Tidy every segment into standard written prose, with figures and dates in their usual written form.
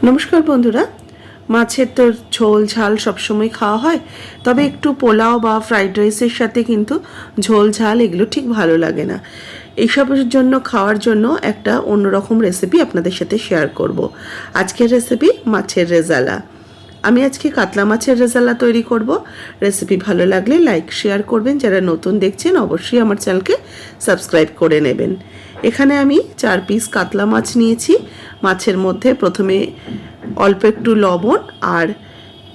নমস্কার বন্ধুরা, মাছের তো ঝোল ঝাল সবসময় খাওয়া হয়, তবে একটু পোলাও বা ফ্রাইড রাইসের সাথে কিন্তু ঝোল ঝাল এগুলো ঠিক ভালো লাগে না। এইসবের জন্য খাওয়ার জন্য একটা অন্যরকম রেসিপি আপনাদের সাথে শেয়ার করব। আজকের রেসিপি মাছের রেজালা। আমি আজকে কাতলা মাছের রেজালা তৈরি করব। রেসিপি ভালো লাগলে লাইক শেয়ার করবেন, যারা নতুন দেখছেন অবশ্যই আমার চ্যানেলকে সাবস্ক্রাইব করে নেবেন। এখানে আমি 4 পিস কাতলা মাছ নিয়েছি। মাছের মধ্যে প্রথমে অল্প একটু লবণ আর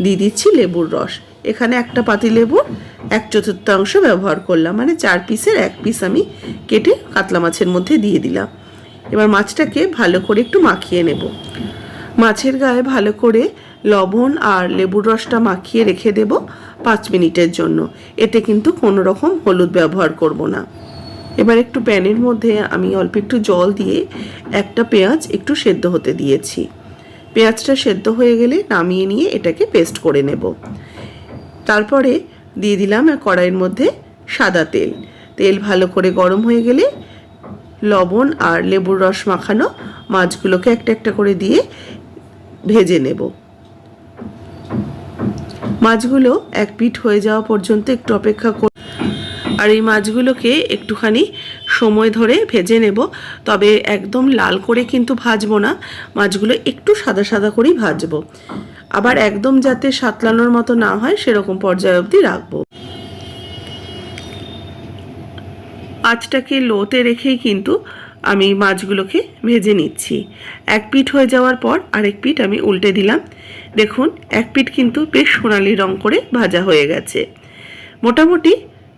দিয়ে দিচ্ছি লেবুর রস। এখানে একটা পাতিলেবুর 1/4 ব্যবহার করলাম, মানে 4 পিসের 1 পিস আমি কেটে কাতলা মাছের মধ্যে দিয়ে দিলাম। এবার মাছটাকে ভালো করে একটু মাখিয়ে নেব। মাছের গায়ে ভালো করে লবণ আর লেবুর রসটা মাখিয়ে রেখে দেব 5 মিনিটের জন্য। এতে কিন্তু কোনো রকম হলুদ ব্যবহার করব না। এবার একটু প্যানের মধ্যে আমি অল্প একটু জল দিয়ে একটা পেঁয়াজ একটু সেদ্ধ হতে দিয়েছি। পেঁয়াজটা সেদ্ধ হয়ে গেলে নামিয়ে নিয়ে এটাকে পেস্ট করে নেব। তারপরে দিয়ে দিলাম কড়াইয়ের মধ্যে সাদা তেল। তেল ভালো করে গরম হয়ে গেলে লবণ আর লেবুর রস মাখানো মাছগুলোকে একটা একটা করে দিয়ে ভেজে নেব। মাছগুলো এক পিঠ হয়ে যাওয়া পর্যন্ত একটু অপেক্ষা করব। আর এই মাছগুলোকে একটুখানি সময় ধরে ভেজে নেব, তবে একদম লাল করে কিন্তু ভাজবো না। মাছগুলো একটু সাদা সাদা করেই ভাজবো, আবার একদম যাতে সাতলানোর মতো না হয় সেরকম পর্যায় অবধি রাখবো। আঁচটাকে লোতে রেখেই কিন্তু আমি মাছগুলোকে ভেজে নিচ্ছি। এক পিঠ হয়ে যাওয়ার পর আরেক পিঠ আমি উল্টে দিলাম। দেখুন, এক পিঠ কিন্তু বেশ সোনালি রং করে ভাজা হয়ে গেছে। মোটামুটি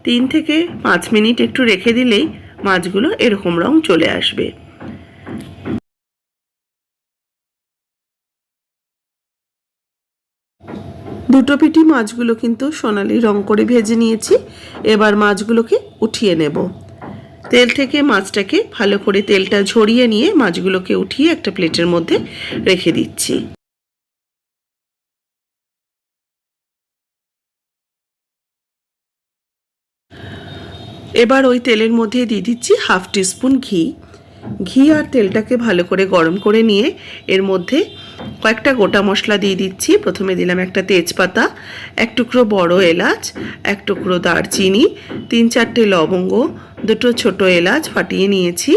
3 থেকে 5 মিনিট একটু রেখে দিলেই মাছগুলো এরকম রং চলে আসবে। দুটো পিঠই মাছগুলো কিন্তু সোনালি রং করে ভেজে নিয়েছি। এবার মাছগুলোকে উঠিয়ে নেব। তেল থেকে মাছটাকে ভালো করে তেলটা ঝরিয়ে নিয়ে মাছগুলোকে উঠিয়ে একটা প্লেটের মধ্যে রেখে দিচ্ছি। এবার ওই তেলের মধ্যে দিয়ে দিচ্ছি 1/2 টিস্পুন ঘি। ঘি আর তেলটাকে ভালো করে গরম করে নিয়ে এর মধ্যে কয়েকটা গোটা মশলা দিয়ে দিচ্ছি। প্রথমে দিলাম একটা তেজপাতা, 1 টুকরো বড় এলাচ, 1 টুকরো দারচিনি, 3-4টে লবঙ্গ, 2টো ছোটো এলাচ ফাটিয়ে নিয়েছি।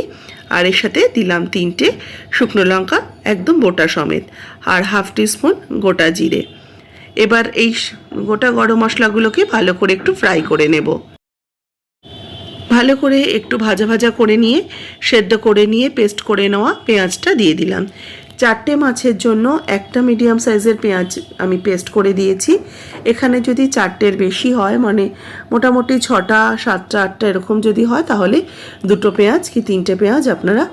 আর এর সাথে দিলাম 3টে শুকনো লঙ্কা একদম বোটা সমেত, আর 1/2 টিস্পুন গোটা জিরে। এবার এই গোটা গরম মশলাগুলোকে ভালো করে একটু ফ্রাই করে নেব। ভালো করে একটু ভাজা ভাজা করে নিয়ে সেদ্ধ করে নিয়ে পেস্ট করে নেওয়া পেঁয়াজটা দিয়ে দিলাম। 4টে মাছের জন্য একটা মিডিয়াম সাইজের পেঁয়াজ আমি পেস্ট করে দিয়েছি। এখানে যদি 4টের বেশি হয়, মানে মোটামুটি 6টা 7টা 8টা এরকম যদি হয়, তাহলে 2টো পেঁয়াজ কি 3টে পেঁয়াজ আপনারা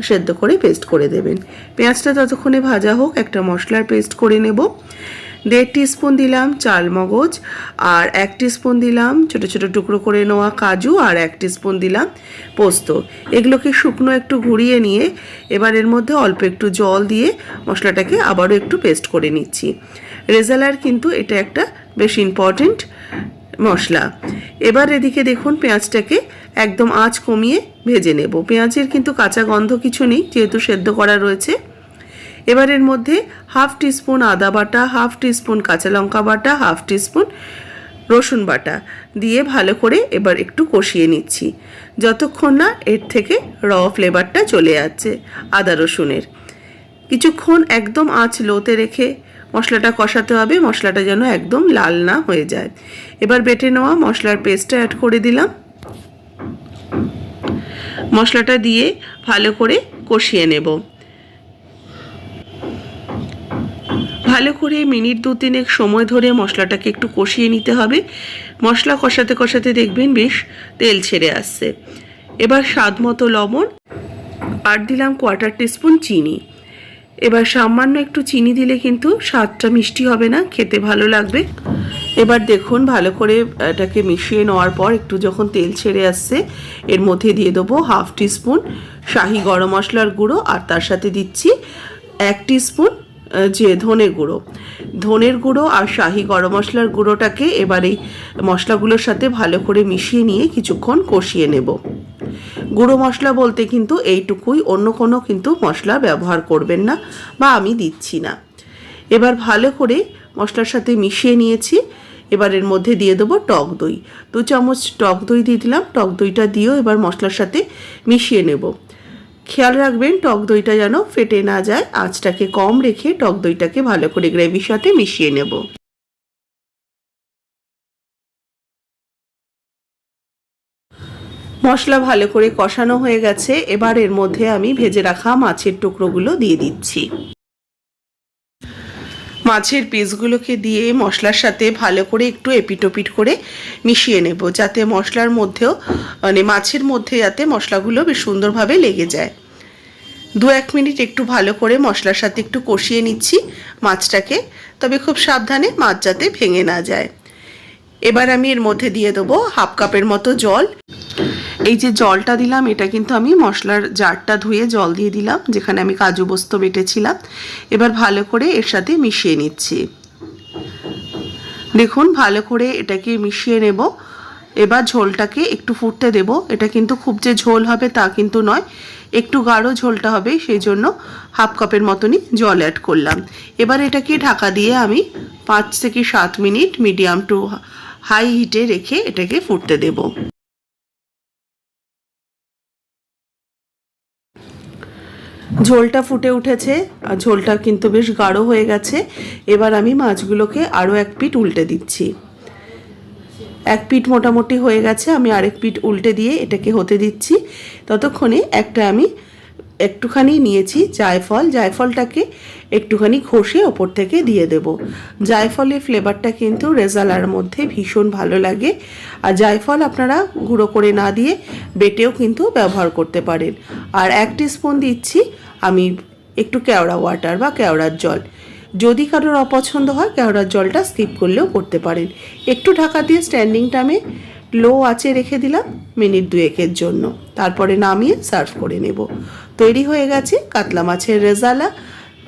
সেদ্ধ করে পেস্ট করে দেবেন। পেঁয়াজটা ততক্ষণে ভাজা হোক, একটা মশলার পেস্ট করে নেব। 1.5 টিস্পুন দিলাম চাল মগজ, আর 1 টিস্পুন দিলাম ছোটো ছোটো টুকরো করে নেওয়া কাজু, আর 1 টিস্পুন দিলাম পোস্ত। এগুলোকে শুকনো একটু ঘুরিয়ে নিয়ে এবার এর মধ্যে অল্প একটু জল দিয়ে মশলাটাকে আবারও একটু পেস্ট করে নিচ্ছি। রেজালার কিন্তু এটা একটা বেশ ইম্পর্টেন্ট মশলা। এবার এদিকে দেখুন পেঁয়াজটাকে একদম আঁচ কমিয়ে ভেজে নেব। পেঁয়াজের কিন্তু কাঁচা গন্ধ কিছু নেই, যেহেতু সেদ্ধ করা রয়েছে। এবার এর মধ্যে 1/2 টিস্পুন আদা বাটা, 1/2 টিস্পুন কাঁচা লঙ্কা বাটা, 1/2 টিস্পুন রসুন বাটা দিয়ে ভালো করে এবার একটু কষিয়ে নিচ্ছি, যতক্ষণ না এর থেকে র ফ্লেভারটা চলে যাচ্ছে আদা রসুনের। কিছুক্ষণ একদম আঁচ লোতে রেখে মশলাটা কষাতে হবে, মশলাটা যেন একদম লাল না হয়ে যায়। এবার বেটে নেওয়া মশলার পেস্টটা অ্যাড করে দিলাম। মশলাটা দিয়ে ভালো করে কষিয়ে নেব। ভালো করে মিনিট 2-3 সময় ধরে মশলাটাকে একটু কষিয়ে নিতে হবে। মশলা কষাতে কষাতে দেখবেন বেশ তেল ছেড়ে আসছে। এবার স্বাদ মতো লবণ আর দিলাম 1/4 টিস্পুন চিনি। এবার সামান্য একটু চিনি দিলে কিন্তু স্বাদটা মিষ্টি হবে না, খেতে ভালো লাগবে। এবার দেখুন ভালো করে এটাকে মিশিয়ে নেওয়ার পর একটু যখন তেল ছেড়ে আসছে, এর মধ্যে দিয়ে দেবো 1/2 টিস্পুন শাহি গরম মশলার গুঁড়ো, আর তার সাথে দিচ্ছি 1 টিস্পুন যে ধনের গুঁড়ো আর শাহি গরম মশলার গুঁড়োটাকে এবার এই মশলাগুলোর সাথে ভালো করে মিশিয়ে নিয়ে কিছুক্ষণ কষিয়ে নেব। গুঁড়ো মশলা বলতে কিন্তু এইটুকুই, অন্য কোনো কিন্তু মশলা ব্যবহার করবেন না, বা আমি দিচ্ছি না। এবার ভালো করে মশলার সাথে মিশিয়ে নিয়েছি। এবার এর মধ্যে দিয়ে দেবো টক দই। 2 চামচ টক দই দিয়ে দিলাম। টক দইটা দিয়েও এবার মশলার সাথে মিশিয়ে নেব। খেয়াল রাখবেন টক দইটা যেন ফেটে না যায়। আঁচটাকে কম রেখে টক দইটাকে ভালো করে গ্রেভির সাথে মিশিয়ে নেব। মশলা ভালো করে কষানো হয়ে গেছে। এবার এর মধ্যে আমি ভেজে রাখা মাছের টুকরোগুলো দিয়ে দিচ্ছি। মাছের পিসগুলোকে দিয়ে মশলার সাথে ভালো করে একটু এপিটোপিট করে মিশিয়ে নেব, যাতে মশলার মধ্যেও মাছের মধ্যে যাতে মশলাগুলো বেশ সুন্দরভাবে লেগে যায়। 2-1 মিনিট একটু ভালো করে মশলার সাথে একটু কষিয়ে নিচ্ছি মাছটাকে, তবে খুব সাবধানে মাছ যাতে ভেঙে না যায়। এবার আমি এর মধ্যে দিয়ে দেবো 1/2 কাপের মতো জল। এই যে জলটা দিলাম এটা কিন্তু আমি মশলার জারটা ধুয়ে জল দিয়ে দিলাম, যেখানে আমি কাজু পোস্ত বেটেছিলাম। এবার ভালো করে এর সাথে মিশিয়ে নিচ্ছি। দেখুন ভালো করে এটাকে মিশিয়ে নেব। এবার ঝোলটাকে একটু ফুটতে দেব। এটা কিন্তু খুব যে ঝোল হবে তা কিন্তু নয়, একটু গাঢ় ঝোলটা হবে, সেই জন্য 1/2 কাপের মতনই জল অ্যাড করলাম। এবার এটাকে ঢাকা দিয়ে আমি 5 থেকে 7 মিনিট মিডিয়াম টু হাই হিটে রেখে এটাকে ফুটতে দেব। ঝোলটা ফুটে উঠেছে, আর ঝোলটা কিন্তু বেশ গাঢ় হয়ে গেছে। এবার আমি মাছগুলোকে আরও 1 পিঠ উল্টে দিচ্ছি। 1 পিঠ মোটামুটি হয়ে গেছে, আমি আরেক পিঠ উল্টে দিয়ে এটাকে হতে দিচ্ছি। ততক্ষণে আমি একটুখানি নিয়েছি জায়ফল। জায়ফলটাকে একটুখানি ঘষে ওপর থেকে দিয়ে দেব। জায়ফলের ফ্লেভারটা কিন্তু রেজালার মধ্যে ভীষণ ভালো লাগে। আর জায়ফল আপনারা গুঁড়ো করে না দিয়ে বেটেও কিন্তু ব্যবহার করতে পারেন। আর 1 টিস্পুন দিচ্ছি আমি একটু কেওড়া ওয়াটার বা কেওড়ার জল। যদি কারোর অপছন্দ হয় কেওড়ার জলটা স্কিপ করলেও করতে পারেন। একটু ঢাকা দিয়ে স্ট্যান্ডিং টাইমে লো আঁচে রেখে দিলাম মিনিট 2-1 জন্য। তারপরে নামিয়ে সার্ভ করে নেব। তৈরি হয়ে গেছে কাতলা মাছের রেজালা।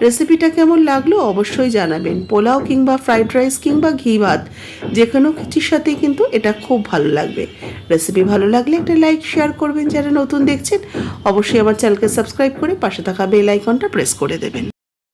রেসিপিটা কেমন লাগলো অবশ্যই জানাবেন। পোলাও কিংবা ফ্রাইড রাইস কিংবা ঘি ভাত যে কোনো কিছুর সাথেই কিন্তু এটা খুব ভালো লাগবে। রেসিপি ভালো লাগলে একটা লাইক শেয়ার করবেন। যারা নতুন দেখছেন অবশ্যই আমার চ্যানেলকে সাবস্ক্রাইব করে পাশে থাকা বেল আইকনটা প্রেস করে দেবেন।